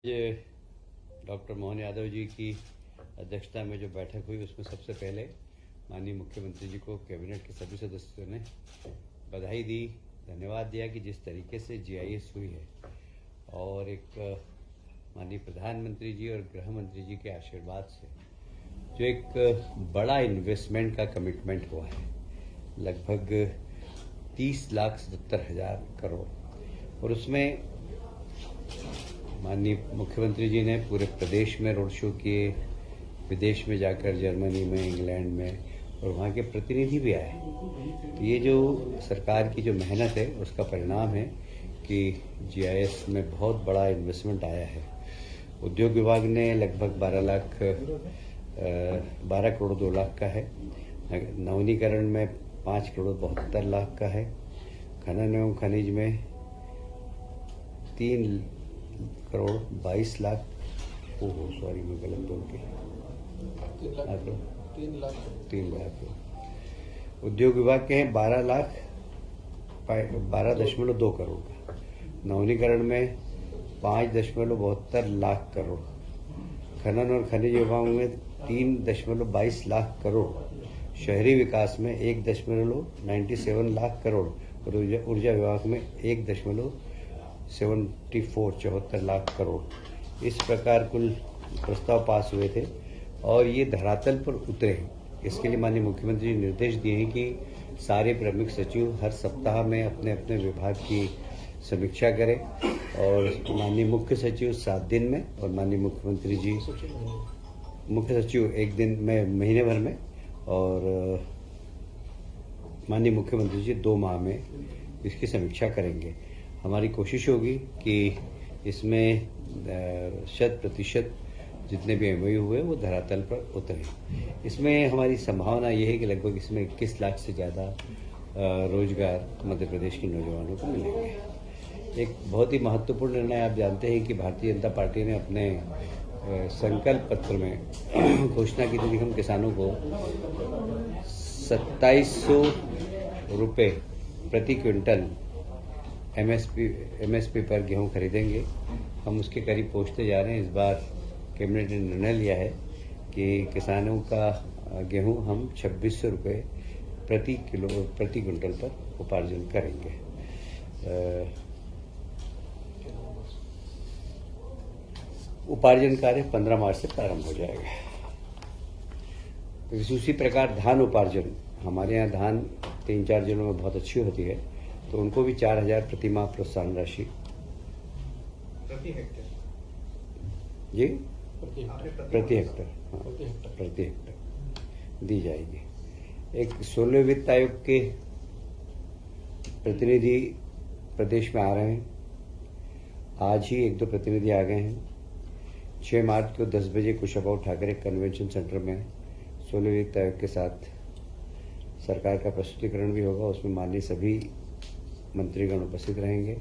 ये डॉक्टर मोहन यादव जी की अध्यक्षता में जो बैठक हुई उसमें सबसे पहले माननीय मुख्यमंत्री जी को कैबिनेट के सभी सदस्यों ने बधाई दी, धन्यवाद दिया कि जिस तरीके से जीआईएस हुई है और एक माननीय प्रधानमंत्री जी और गृह मंत्री जी के आशीर्वाद से जो एक बड़ा इन्वेस्टमेंट का कमिटमेंट हुआ है, लगभग 30,77,000 करोड़, और उसमें माननीय मुख्यमंत्री जी ने पूरे प्रदेश में रोड शो किए, विदेश में जाकर जर्मनी में, इंग्लैंड में, और वहाँ के प्रतिनिधि भी आए। तो ये जो सरकार की जो मेहनत है उसका परिणाम है कि जीआईएस में बहुत बड़ा इन्वेस्टमेंट आया है। उद्योग विभाग ने लगभग 12 करोड़ 2 लाख का है, नवीनीकरण में 5 करोड़ 72 लाख का है, खनन एवं खनिज में 3 करोड़ 22 लाख, सॉरी मैं गलत बोल के 3 लाख। उद्योग विभाग के हैं 12.2 करोड़ का, नवीनीकरण में 5.72 लाख करोड़, खनन और खनिज विभाग में 3.22 लाख करोड़, शहरी विकास में 1.97 लाख करोड़ और ऊर्जा विभाग में 1.74 लाख करोड़। इस प्रकार कुल प्रस्ताव पास हुए थे और ये धरातल पर उतरे हैं। इसके लिए माननीय मुख्यमंत्री जी निर्देश दिए हैं कि सारे प्रमुख सचिव हर सप्ताह में अपने अपने विभाग की समीक्षा करें और माननीय मुख्य सचिव 7 दिन में और माननीय मुख्यमंत्री जी मुख्य सचिव 1 दिन में महीने भर में और माननीय मुख्यमंत्री जी 2 माह में इसकी समीक्षा करेंगे। हमारी कोशिश होगी कि इसमें 100% जितने भी एमओयू हुए वो धरातल पर उतरे। इसमें हमारी संभावना ये है कि लगभग इसमें 21 लाख से ज़्यादा रोजगार मध्य प्रदेश के नौजवानों को मिलेंगे। एक बहुत ही महत्वपूर्ण निर्णय, आप जानते हैं कि भारतीय जनता पार्टी ने अपने संकल्प पत्र में घोषणा की थी कि हम किसानों को 2700 रुपये प्रति क्विंटल एमएसपी पर गेहूं खरीदेंगे। हम उसके करीब पहुंचते जा रहे हैं। इस बार कैबिनेट ने निर्णय लिया है कि किसानों का गेहूं हम 2600 रुपये प्रति क्विंटल पर उपार्जन करेंगे। उपार्जन कार्य 15 मार्च से प्रारंभ हो जाएगा। उसी प्रकार धान उपार्जन, हमारे यहाँ धान 3-4 जिलों में बहुत अच्छी होती है, तो उनको भी 4,000 प्रति माह प्रोत्साहन राशि प्रति हेक्टेयर दी जाएगी। एक 16वें वित्त आयोग के प्रतिनिधि प्रदेश में आ रहे हैं। आज ही 1-2 प्रतिनिधि आ गए हैं। 6 मार्च को 10 बजे कुशाभाऊ ठाकरे कन्वेंशन सेंटर में 16वें वित्त आयोग के साथ सरकार का प्रस्तुतिकरण भी होगा। उसमें माननीय सभी मंत्रीगण उपस्थित रहेंगे।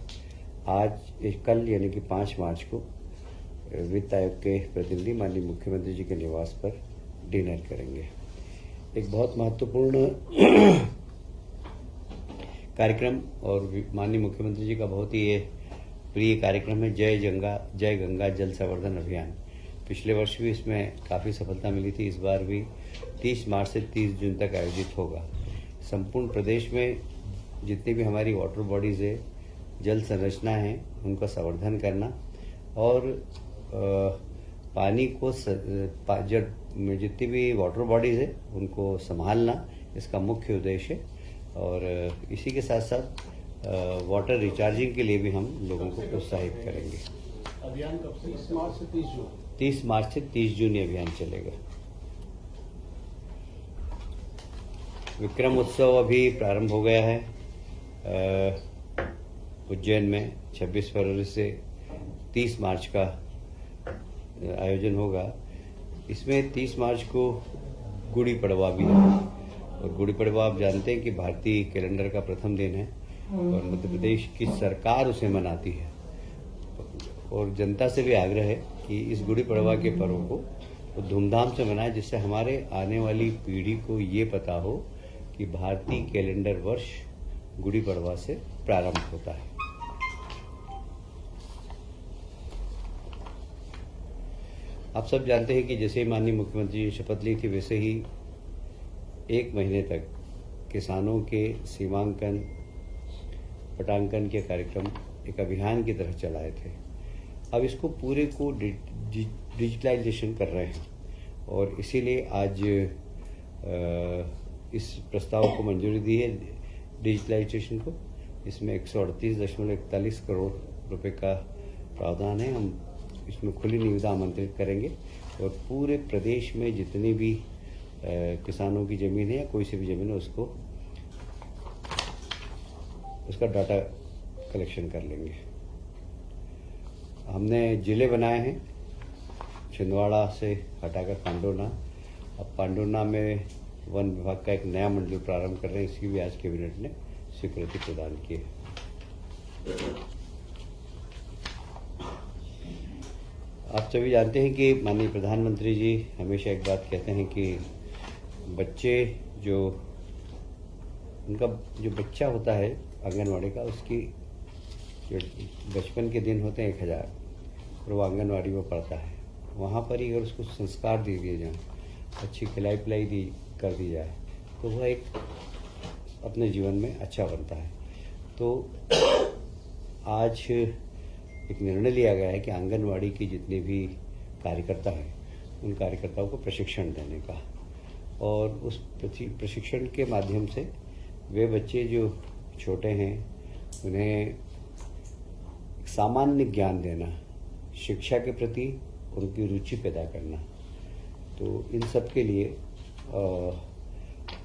कल यानी कि 5 मार्च को वित्त आयोग के प्रतिनिधि माननीय मुख्यमंत्री जी के निवास पर डिनर करेंगे। एक बहुत महत्वपूर्ण कार्यक्रम और माननीय मुख्यमंत्री जी का बहुत ही ये प्रिय कार्यक्रम है, जय गंगा जल संवर्धन अभियान। पिछले वर्ष भी इसमें काफ़ी सफलता मिली थी। इस बार भी 30 मार्च से 30 जून तक आयोजित होगा। संपूर्ण प्रदेश में जितनी भी हमारी वाटर बॉडीज़ है, जल संरचना है, उनका संवर्धन करना और पानी को जितनी भी वाटर बॉडीज़ है उनको संभालना, इसका मुख्य उद्देश्य है। और इसी के साथ साथ वाटर रिचार्जिंग के लिए भी हम लोगों को प्रोत्साहित करेंगे। अभियान कब से? 30 मार्च से 30 जून। 30 मार्च से 30 जून ये अभियान चलेगा। विक्रम उत्सव अभी प्रारंभ हो गया है उज्जैन में। 26 फरवरी से 30 मार्च का आयोजन होगा। इसमें 30 मार्च को गुड़ी पड़वा भी है और गुड़ी पड़वा आप जानते हैं कि भारतीय कैलेंडर का प्रथम दिन है और मध्य प्रदेश की सरकार उसे मनाती है। और जनता से भी आग्रह है कि इस गुड़ी पड़वा के पर्व को तो धूमधाम से मनाएं, जिससे हमारे आने वाली पीढ़ी को ये पता हो कि भारतीय कैलेंडर वर्ष गुड़ी पड़वा से प्रारंभ होता है। आप सब जानते हैं कि जैसे ही माननीय मुख्यमंत्री जी शपथ ली थी वैसे ही 1 महीने तक किसानों के सीमांकन पटांकन के कार्यक्रम एक अभियान की तरह चलाए थे। अब इसको पूरे को डिजिटलाइजेशन कर रहे हैं और इसीलिए आज इस प्रस्ताव को मंजूरी दी है डिजिटलाइजेशन को। इसमें 138.41 करोड़ रुपए का प्रावधान है। हम इसमें खुली निविदा आमंत्रित करेंगे और पूरे प्रदेश में जितनी भी किसानों की जमीन है या कोई सी भी जमीन है उसका डाटा कलेक्शन कर लेंगे। हमने जिले बनाए हैं, छिंदवाड़ा से हटाकर पांडुना। अब पांडुना में वन विभाग का एक नया मंडल प्रारंभ कर रहे हैं, इसकी भी आज कैबिनेट ने स्वीकृति प्रदान की है। आप सभी जानते हैं कि माननीय प्रधानमंत्री जी हमेशा एक बात कहते हैं कि बच्चे उनका जो बच्चा होता है आंगनवाड़ी का, उसकी जो बचपन के दिन होते हैं 1000 और वो आंगनवाड़ी में पढ़ता है। वहाँ पर ही अगर उसको संस्कार दे दिए जाएँ, अच्छी खिलाई पिलाई कर दी जाए तो वह एक अपने जीवन में अच्छा बनता है। तो आज एक निर्णय लिया गया है कि आंगनवाड़ी की जितने भी कार्यकर्ता हैं उन कार्यकर्ताओं को प्रशिक्षण देने का, और उस प्रशिक्षण के माध्यम से वे बच्चे जो छोटे हैं उन्हें सामान्य ज्ञान देना, शिक्षा के प्रति उनकी रुचि पैदा करना। तो इन सब के लिए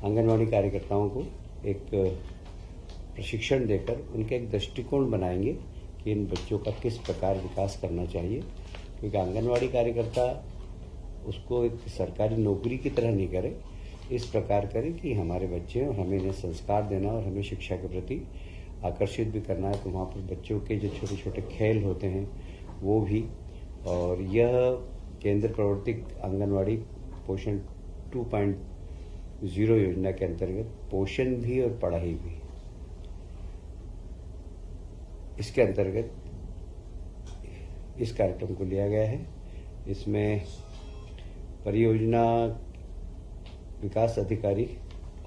आंगनवाड़ी कार्यकर्ताओं को एक प्रशिक्षण देकर उनका एक दृष्टिकोण बनाएंगे कि इन बच्चों का किस प्रकार विकास करना चाहिए। क्योंकि आंगनवाड़ी कार्यकर्ता उसको एक सरकारी नौकरी की तरह नहीं करे, इस प्रकार करे कि हमारे बच्चे हैं और हमें इन्हें संस्कार देना और हमें शिक्षा के प्रति आकर्षित भी करना है। तो वहाँ पर बच्चों के जो छोटे छोटे खेल होते हैं वो भी, और यह केंद्र प्रवर्तित आंगनवाड़ी पोषण 2.0 योजना के अंतर्गत पोषण भी और पढ़ाई भी, इसके अंतर्गत इस कार्यक्रम को लिया गया है। इसमें परियोजना विकास अधिकारी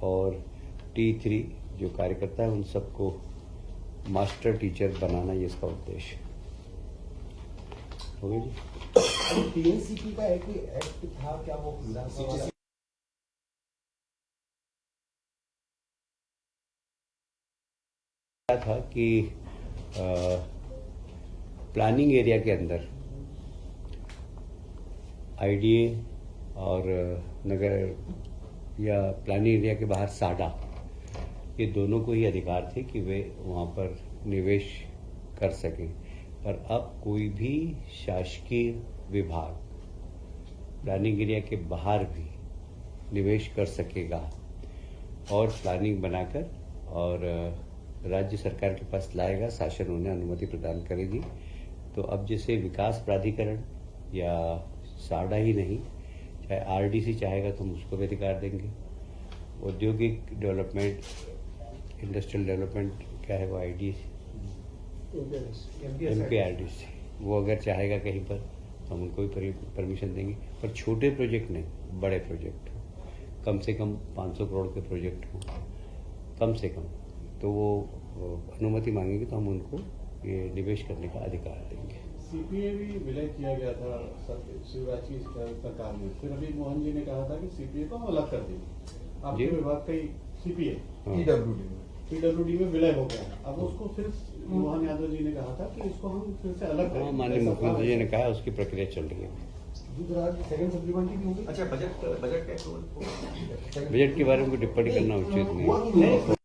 और T3 जो कार्यकर्ता है उन सबको मास्टर टीचर बनाना, ये इसका उद्देश्य हो गया जी। टीएनसीपी का एक एक्ट था क्या, वो विधानसभा था कि प्लानिंग एरिया के अंदर आईडीए और नगर या प्लानिंग एरिया के बाहर साडा, ये दोनों को ही अधिकार थे कि वे वहाँ पर निवेश कर सकें। पर अब कोई भी शासकीय विभाग प्लानिंग एरिया के बाहर भी निवेश कर सकेगा और प्लानिंग बनाकर और राज्य सरकार के पास लाएगा, शासन उन्हें अनुमति प्रदान करेगी। तो अब जैसे विकास प्राधिकरण या साडा ही नहीं, चाहे आरडीसी चाहेगा तो हम उसको भी अधिकार देंगे। औद्योगिक डेवलपमेंट, इंडस्ट्रियल डेवलपमेंट क्या है वो MPRDC, वो अगर चाहेगा कहीं पर तो हम उनको भी परमिशन देंगे। पर छोटे प्रोजेक्ट नहीं, बड़े प्रोजेक्ट हो, कम से कम 500 करोड़ के प्रोजेक्ट हो कम से कम, तो वो अनुमति मांगेंगे तो हम उनको ये निवेश करने का अधिकार देंगे। सीपीए भी विलय किया गया था शिवराज की सरकार में, फिर अभी मोहन जी ने कहा था कि सीपीए को हम अलग कर देंगे। आपके विभाग का सीपीए पीडब्ल्यूडी में विलय हो गया, अब उसको फिर मोहन यादव जी ने कहा था कि इसको हम फिर से अलग करें। माननीय मुख्यमंत्री जी ने कहा उसकी प्रक्रिया चल रही है। सेकंड सप्लीमेंट्री भी होगी। अच्छा, बजट बजट के बारे में कोई टिप्पणी करना उचित नहीं है।